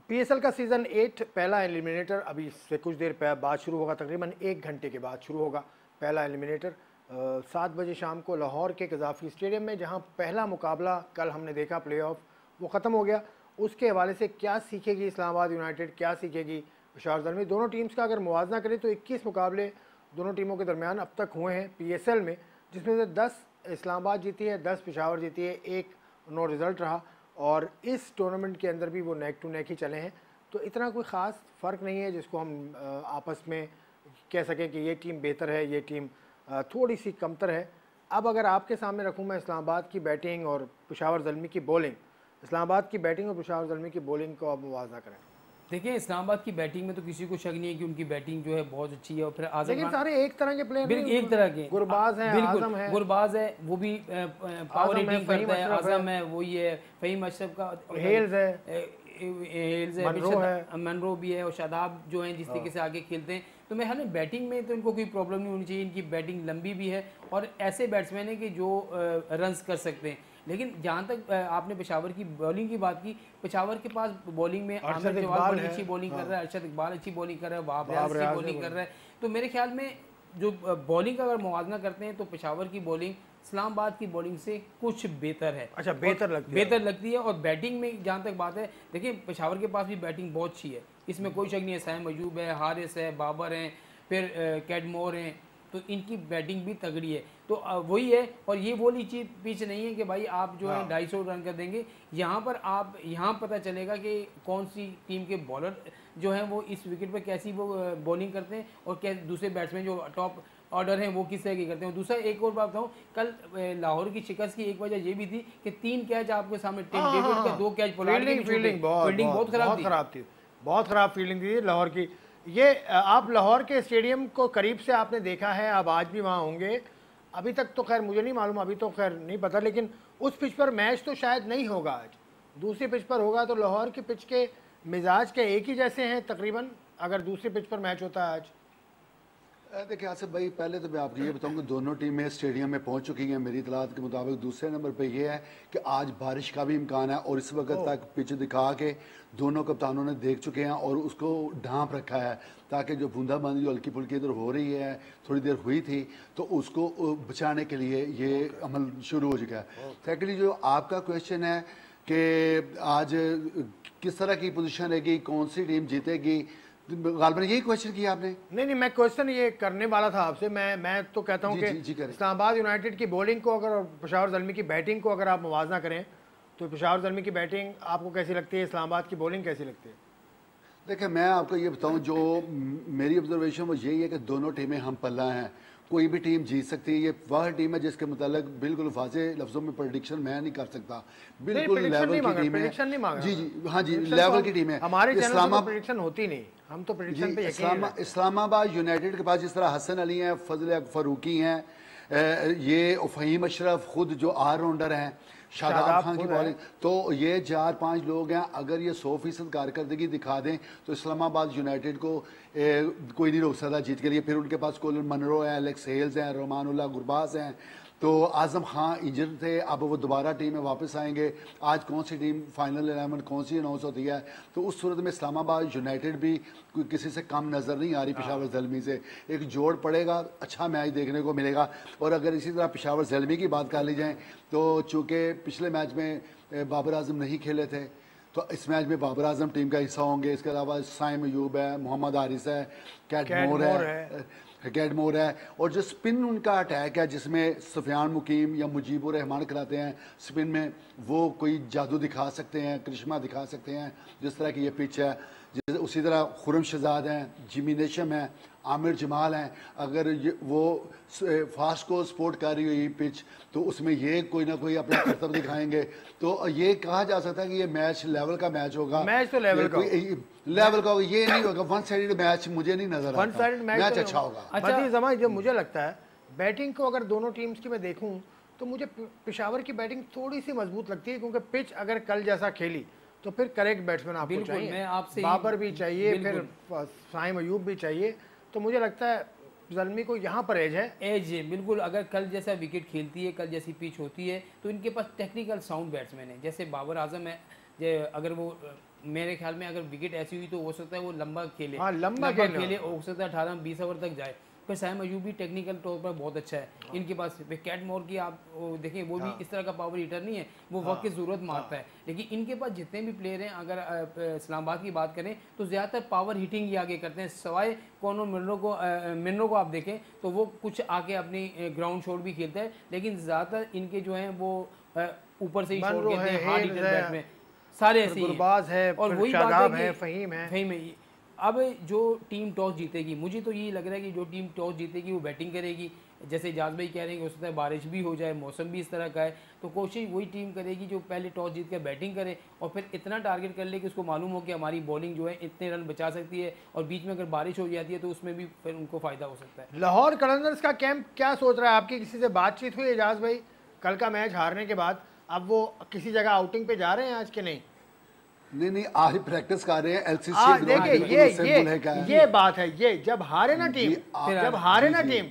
PSL का सीज़न 8 पहला एलिमिनेटर अभी से कुछ देर बाद शुरू होगा, तकरीबन 1 घंटे के बाद शुरू होगा पहला एलिमिनेटर। 7 बजे शाम को लाहौर के कज़ाफ़ी स्टेडियम में, जहां पहला मुकाबला कल हमने देखा प्लेऑफ वो ख़त्म हो गया। उसके हवाले से क्या सीखेगी इस्लामाबाद यूनाइटेड, क्या सीखेगी पेशावर ज़ल्मी, दोनों टीम्स का अगर मुवाजना करें तो 21 मुकाबले दोनों टीमों के दरमियान अब तक हुए हैं पीएसएल में, जिसमें से 10 इस्लामाबाद जीती है, 10 पेशावर जीती है, 1 नो रिज़ल्ट रहा। और इस टूर्नामेंट के अंदर भी वो नेक टू नेक ही चले हैं, तो इतना कोई ख़ास फ़र्क नहीं है जिसको हम आपस में कह सकें कि ये टीम बेहतर है, ये टीम थोड़ी सी कमतर है। अब अगर आपके सामने रखूँ मैं इस्लामाबाद की बैटिंग और पेशावर ज़ल्मी की बॉलिंग, इस्लामाबाद की बैटिंग और पेशावर ज़ल्मी की बॉलिंग को आप मुवाज़ना करें। देखिए इस्लामाबाद की बैटिंग में तो किसी को शक नहीं है कि उनकी बैटिंग जो है बहुत अच्छी है, और फिर आज़म, लेकिन सारे एक तरह के प्लेयर, एक तरह के गुरबाज हैं, आज़म है, गुरबाज है, वो भी पावर हिटिंग करता है, आज़म है, वही है, फ़हीम अशरफ का, हेल्स है, मनरो भी है, और शादाब जो हैं जिस तरीके से आगे खेलते हैं, तो मेरे ख्याल में बैटिंग में तो इनको कोई प्रॉब्लम नहीं होनी चाहिए। इनकी बैटिंग लंबी भी है और ऐसे बैट्समैन हैं कि जो रन्स कर सकते हैं। लेकिन जहाँ तक आपने पेशावर की बॉलिंग की बात की, पेशावर के पास बॉलिंग में आमिर जवाल बड़ी अच्छी बॉलिंग कर रहा है, अरशद इकबाल अच्छी बॉलिंग कर रहा है, वहाब रियाज अच्छी बॉलिंग कर रहा है। तो मेरे ख्याल में जो बॉलिंग का अगर मुवाजना करते हैं तो पेशावर की बॉलिंग इस्लामाबाद की बॉलिंग से कुछ बेहतर है। अच्छा, बेहतर लगती है। और बैटिंग में जहाँ तक बात है, देखिए पेशावर के पास भी बैटिंग बहुत अच्छी है, इसमें कोई शक नहीं है। सैम अयूब है, हारिस है, बाबर हैं, फिर कैडमोर हैं, तो इनकी बैटिंग भी तगड़ी है। तो वही है, और ये वो चीज़ पिच नहीं है कि भाई आप जो है 250 रन कर देंगे। यहाँ पर आप यहाँ पता चलेगा कि कौन सी टीम के बॉलर जो हैं वो इस विकेट पर कैसी वो बॉलिंग करते हैं और क्या दूसरे बैट्समैन जो टॉप ऑर्डर हैं वो किस तरह के करते हैं। दूसरा एक और बात बताऊँ, कल लाहौर की शिकस्त की एक वजह ये भी थी कि 3 कैच आपके सामने, टिम डेविड के 2 कैच, फील्डिंग बहुत खराब थी, बहुत खराब फील्डिंग थी लाहौर की। ये आप लाहौर के स्टेडियम को करीब से आपने देखा है, आप आज भी वहाँ होंगे। अभी तक तो खैर मुझे नहीं मालूम, अभी तो खैर नहीं पता, लेकिन उस पिच पर मैच तो शायद नहीं होगा आज, दूसरी पिच पर होगा। तो लाहौर की पिच के मिजाज के एक ही जैसे हैं तकरीबन, अगर दूसरी पिच पर मैच होता है आज। देखिए आसिफ भाई, पहले तो मैं आपको ये बताऊंगा दोनों टीमें स्टेडियम में पहुंच चुकी हैं मेरी इतलात के मुताबिक। दूसरे नंबर पे ये है कि आज बारिश का भी इम्कान है और इस वक्त तक पिच दिखा के दोनों कप्तानों ने देख चुके हैं और उसको ढांप रखा है ताकि जो बूंदाबांदी जो हल्की फुल्की इधर हो रही है, थोड़ी देर हुई थी, तो उसको बचाने के लिए ये अमल शुरू हो चुका है। सेकेंडली जो आपका क्वेश्चन है कि आज किस तरह की पोजीशन रहेगी, कौन सी टीम जीतेगी, गालबन यही क्वेश्चन किया आपने? नहीं, मैं क्वेश्चन ये करने वाला था आपसे। मैं तो कहता हूँ कि इस्लामाबाद यूनाइटेड की बॉलिंग को अगर और पेशावर ज़ल्मी की बैटिंग को अगर आप मुवाजना करें तो पेशावर ज़ल्मी की बैटिंग आपको कैसी लगती है, इस्लामाबाद की बॉलिंग कैसी लगती है? देखिए मैं आपको ये बताऊं, जो मेरी ऑब्जर्वेशन वो यही है कि दोनों टीमें हम पल्ला हैं, कोई भी टीम जीत सकती है। ये वह टीम है जिसके मुतालिक बिल्कुल वाज़ेह लफ्ज़ों में प्रेडिक्शन मैं नहीं कर सकता। बिल्कुल लेवल की टीम है। जी हाँ जी, लेवल की टीम है। हमारे प्रेडिक्शन होती नहीं, हम तो प्रेडिक्शन पे यकीन है। इस्लामाबाद यूनाइटेड के पास जिस तरह हसन अली हैं, फजल फरूकी हैं, ये फ़हीम अशरफ खुद जो ऑलराउंडर हैं, शादाब खान की बॉलिंग, तो ये 4-5 लोग हैं। अगर ये 100% कारकर्दगी दिखा दें तो इस्लामाबाद यूनाइटेड को कोई नहीं रोक सकता जीत के लिए। फिर उनके पास कोलिन मनरो हैं, एलेक्स हेल्स हैं, रहमानुल्लाह गुरबाज हैं, तो आज़म खान इंजर थे, अब वो दोबारा टीम में वापस आएंगे। आज कौन सी टीम फाइनल 11 कौन सी अनाउंस होती है, तो उस सूरत में इस्लामाबाद यूनाइटेड भी कोई किसी से कम नज़र नहीं आ रही पेशावर ज़ल्मी से। एक जोड़ पड़ेगा, अच्छा मैच देखने को मिलेगा। और अगर इसी तरह पेशावर ज़ल्मी की बात कर ली जाए तो चूँकि पिछले मैच में बाबर आजम नहीं खेले थे, तो इस मैच में बाबर आजम टीम का हिस्सा होंगे। इसके अलावा साइम अयूब है, मोहम्मद हारिस है, कैडमोर है, और जो स्पिन उनका अटैक है जिसमें सुफियान मुकीम या मुजीबुर रहमान कराते हैं स्पिन में, वो कोई जादू दिखा सकते हैं, करिश्मा दिखा सकते हैं जिस तरह की ये पिच है। उसी तरह खुरम शहजाद हैं, जिमी नेशम हैं, आमिर जमाल हैं। अगर ये वो फास्ट को सपोर्ट कर रही हुई पिच, तो उसमें ये कोई ना कोई अपना करतब दिखाएंगे। तो ये कहा जा सकता है कि ये मैच लेवल का मैच होगा। मैच तो लेवल का होगा, ये नहीं होगा वन साइडेड मैच। मुझे नहीं नजर आता वन साइडेड मैच अच्छा होगा। अच्छा जमा, जो मुझे लगता है बैटिंग को अगर दोनों टीम्स की मैं देखूं तो मुझे पेशावर की बैटिंग थोड़ी सी मजबूत लगती है, क्योंकि पिच अगर कल जैसा खेली तो फिर करेक्ट बैट्समैन आपको चाहिए। मैं आपसे बाबर भी चाहिए, फिर साइम अयूब भी चाहिए। तो मुझे लगता है ज़ल्मी को यहाँ पर एज है बिल्कुल। अगर कल जैसा विकेट खेलती है, कल जैसी पिच होती है, तो इनके पास टेक्निकल साउंड बैट्समैन है। जैसे बाबर आजम है, अगर वो मेरे ख्याल में अगर विकेट ऐसी हुई तो हो सकता है वो लंबा खेले, लंबा खेले, हो सकता है 18-20 ओवर तक जाए। फिर साइम अयूब भी टेक्निकल तौर पर बहुत अच्छा है। इनके पास कैडमोर की आप देखें, वो भी इस तरह का पावर हीटर नहीं है, वो वक्त की ज़रूरत मारता है। लेकिन इनके पास जितने भी प्लेयर हैं, अगर इस्लामाबाद की बात करें तो ज़्यादातर पावर हिटिंग ही आगे करते हैं। सवाए कौनो मिनरो को आप देखें तो वो कुछ आके अपनी ग्राउंड शॉट भी खेलता है, लेकिन ज़्यादातर इनके जो हैं वो ऊपर से ही शॉट खेलते हैं, हार्ड हिटर बैट में सारे ऐसे ही हैं। और वही बात है, फ़हीम है। अब जो टीम टॉस जीतेगी, मुझे तो यही लग रहा है कि जो टीम टॉस जीतेगी वो बैटिंग करेगी। जैसे इजाज़ भाई कह रहे हैं कि हो सकता है बारिश भी हो जाए, मौसम भी इस तरह का है, तो कोशिश वही टीम करेगी जो पहले टॉस जीत कर बैटिंग करे और फिर इतना टारगेट कर ले कि उसको मालूम हो कि हमारी बॉलिंग जो है इतने रन बचा सकती है, और बीच में अगर बारिश हो जाती है तो उसमें भी फिर उनको फ़ायदा हो सकता है। लाहौर कलंदर्स का कैंप क्या सोच रहा है? आपकी किसी से बातचीत हुई इजाज़ भाई कल का मैच हारने के बाद? अब वो किसी जगह आउटिंग पे जा रहे हैं आज के नहीं? नहीं आज प्रैक्टिस कर रहे हैं देखिए एलसीसी ये बात है, ये जब हारे ना टीम,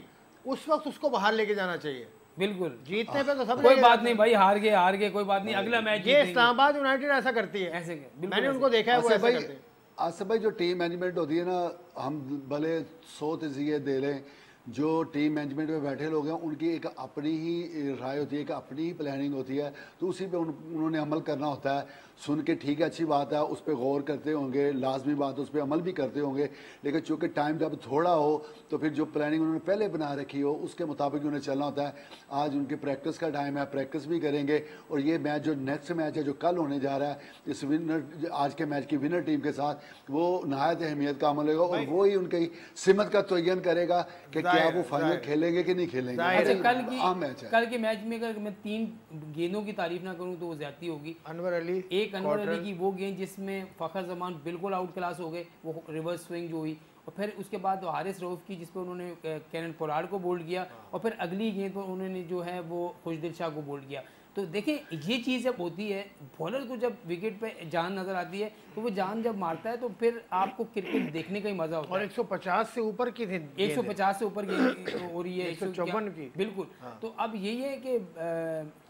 उस वक्त उसको बाहर लेके जाना चाहिए। बिल्कुल, जीतने पे तो सब कोई बात नहीं भाई, हार गए कोई बात नहीं, अगला मैच ये इस्लामाबाद यूनाइटेड ऐसा करती है, ऐसे मैंने उनको देखा है, वो ऐसा करते हैं। आसिफ भाई जो टीम मैनेजमेंट होती है ना, हम भले 100 तज़किये दे लें, जो टीम मैनेजमेंट में बैठे लोग हैं उनकी एक अपनी ही राय होती है, एक अपनी ही प्लानिंग होती है, तो उसी पे उन्होंने अमल करना होता है। सुन के ठीक है, अच्छी बात है, उस पर गौर करते होंगे, लाजमी बात है, उस पर अमल भी करते होंगे, लेकिन चूँकि टाइम जब थोड़ा हो तो फिर जो प्लानिंग उन्होंने पहले बना रखी हो उसके मुताबिक उन्हें चलना होता है। आज उनके प्रैक्टिस का टाइम है, प्रैक्टिस भी करेंगे, और ये मैच जो नेक्स्ट मैच है जो कल होने जा रहा है, इस विनर आज के मैच की विनर टीम के साथ, वो नहायत अहमियत का अमल होगा, और वो ही उनकी सिमत का तयन करेगा कि क्या वो फाइनल खेलेंगे कि नहीं खेलेंगे। अच्छा, कल के मैच में अगर मैं 3 गेंदों की तारीफ ना करूं तो वो ज्यादती होगी। अनवर अली, एक अनवर अली की वो गेंद जिसमें फ़खर जमान बिल्कुल आउट क्लास हो गए, वो रिवर्स स्विंग जो हुई, और फिर उसके बाद हारिस रऊफ की जिस पर उन्होंने कैनन पोलार्ड को बोल्ड किया, और फिर अगली गेंद पर उन्होंने जो है वो खुशदिल शाह को बोल्ड किया। तो देखें ये चीज़ जब होती है, बॉलर को जब विकेट पे जान नज़र आती है तो वो जान जब मारता है तो फिर आपको क्रिकेट देखने का ही मज़ा होता है। और 150 से ऊपर की 150 से ऊपर गेंद हो रही है, 154 की, बिल्कुल। तो अब यही है कि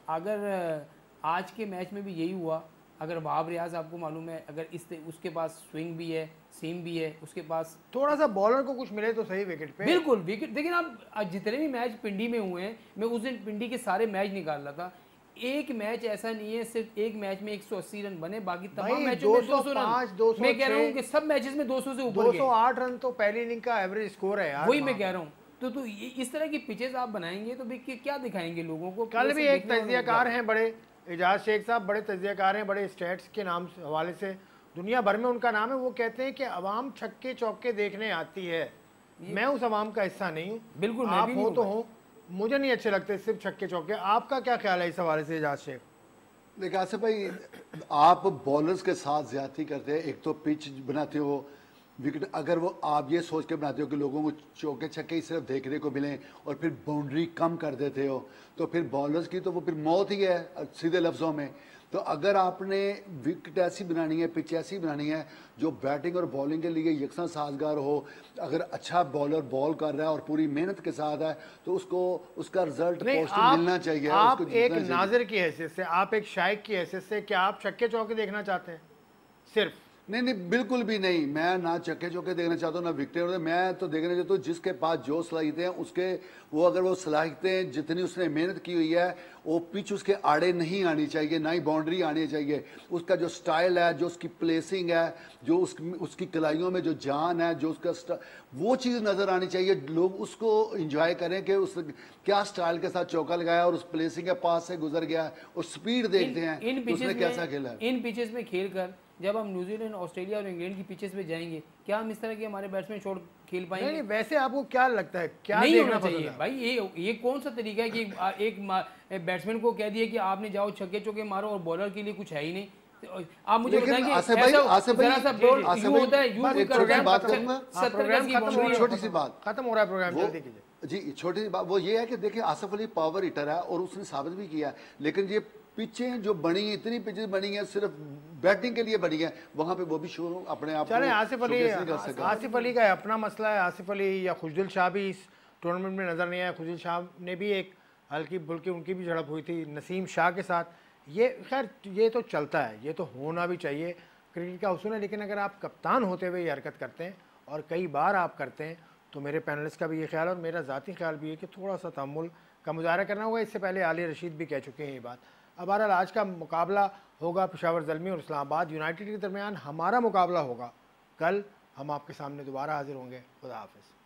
अगर आज के मैच में भी यही हुआ, अगर वहाब रियाज आपको मालूम है, अगर उसके पास स्विंग भी है, सीम भी है, उसके पास थोड़ा सा बॉलर को कुछ मिले तो सही विकेट पे, बिल्कुल विकेट। लेकिन अब जितने भी मैच पिंडी में हुए हैं, मैं उस दिन पिंडी के सारे मैच निकाल रहा था, एक मैच ऐसा नहीं है सिर्फ एक मैच में 180 रन बने, बाकी तमाम मैचों में 200 रन। मैं कह रहा हूँ कि सब मैचेस में 200 से ऊपर 208 रन तो पहली इनिंग का एवरेज स्कोर है यार, वही मैं कह रहा हूँ। तो इस तरह की पिचेस आप बनाएंगे तो क्या दिखाएंगे लोगों को। कल भी एक तजियाकार हैं बड़े, एजाज शेख साहब बड़े तजियाकार हैं, बड़े स्टैट्स के नाम हवाले से दुनिया भर में उनका नाम है। वो कहते हैं कि अवाम छक्के चौके देखने आती है, मैं उस अवाम का हिस्सा नहीं हूँ। बिल्कुल, आप हो तो हो, मुझे नहीं अच्छे लगते सिर्फ छक्के चौके। आपका क्या ख्याल है इस हवाले से एजाज शेख? देखिए आसिफ भाई, आप बॉलर्स के साथ ज्यादती करते हैं। एक तो पिच बनाते हो, विकेट, अगर वो आप ये सोच के बनाते हो कि लोगों को चौके छक्के ही सिर्फ देखने को मिलें और फिर बाउंड्री कम कर देते हो, तो फिर बॉलर्स की तो वो फिर मौत ही है सीधे लफ्ज़ों में। तो अगर आपने विकेट ऐसी बनानी है, पिच ऐसी बनानी है जो बैटिंग और बॉलिंग के लिए यकसा साजगार हो, अगर अच्छा बॉलर बॉल कर रहा है और पूरी मेहनत के साथ है तो उसको उसका रिजल्ट पॉजिटिव मिलना चाहिए। आप एक नाज़िर की हैसियत से, आप एक शायक की हैसियत से, क्या आप छक्के चौके देखना चाहते हैं सिर्फ? नहीं, बिल्कुल भी नहीं। मैं ना चक्के चौके देखना चाहता हूँ ना विकेट, मैं तो देखना चाहता हूँ जिसके पास जो सलाहियतें हैं उसके, वो अगर वो सलाहियतें जितनी उसने मेहनत की हुई है, वो पिच उसके आड़े नहीं आनी चाहिए, ना ही बाउंड्री आनी चाहिए। उसका जो स्टाइल है, जो उसकी प्लेसिंग है, जो उसकी कलाइयों में जो जान है, जो उसका वो चीज़ नज़र आनी चाहिए। लोग उसको इंजॉय करें कि उस क्या स्टाइल के साथ चौका लगाया और उस प्लेसिंग के पास से गुजर गया, और स्पीड देखते हैं उसने कैसा खेला है। इन पिचेस में खेल कर जब हम न्यूजीलैंड, ऑस्ट्रेलिया और इंग्लैंड की पिचेस पे जाएंगे, क्या हम इस तरह के हमारे बैट्समैन शॉट खेल पाएंगे? नहीं, वैसे आपको क्या लगता है, क्या नहीं होना चाहिए भाई? ये कौन सा तरीका है कि एक बैट्समैन को कह दिया कि आपने जाओ छक्के चौके मारो और बॉलर के लिए कुछ है ही नहीं। आप मुझे बताएं कि छोटी सी बात, खत्म हो रहा है प्रोग्राम, जल्दी कीजिए जी। छोटी सी बात वो ये है कि देखिए आसिफ अली पावर हिटर है और उसने साबित भी किया, लेकिन ये पिचें जो बनी, इतनी पिचें बनी हैं सिर्फ बैटिंग के लिए बनी है, वहाँ पे वो भी शो अपने आप चले। आसिफ अली का अपना मसला है। आसिफ अली या खुशदिल शाह भी इस टूर्नामेंट में नज़र नहीं आया। खुशदिल शाह ने भी एक हल्की बुल्की उनकी भी झड़प हुई थी नसीम शाह के साथ। ये खैर ये तो चलता है, ये तो होना भी चाहिए, क्रिकेट का उसूल है। लेकिन अगर आप कप्तान होते हुए ये हरकत करते हैं और कई बार आप करते हैं, तो मेरे पैनलिस्ट का भी ये ख्याल और मेरा ज़ाती ख्याल भी है कि थोड़ा सा तहम्मुल का मुजाहरा करना होगा। इससे पहले आली रशीद भी कह चुके हैं ये बात। अब बहरहाल आज का मुकाबला होगा पेशावर ज़ल्मी और इस्लामाबाद यूनाइटेड के दरमियान। हमारा मुकाबला होगा कल। हम आपके सामने दोबारा हाजिर होंगे। खुदा हाफिज़।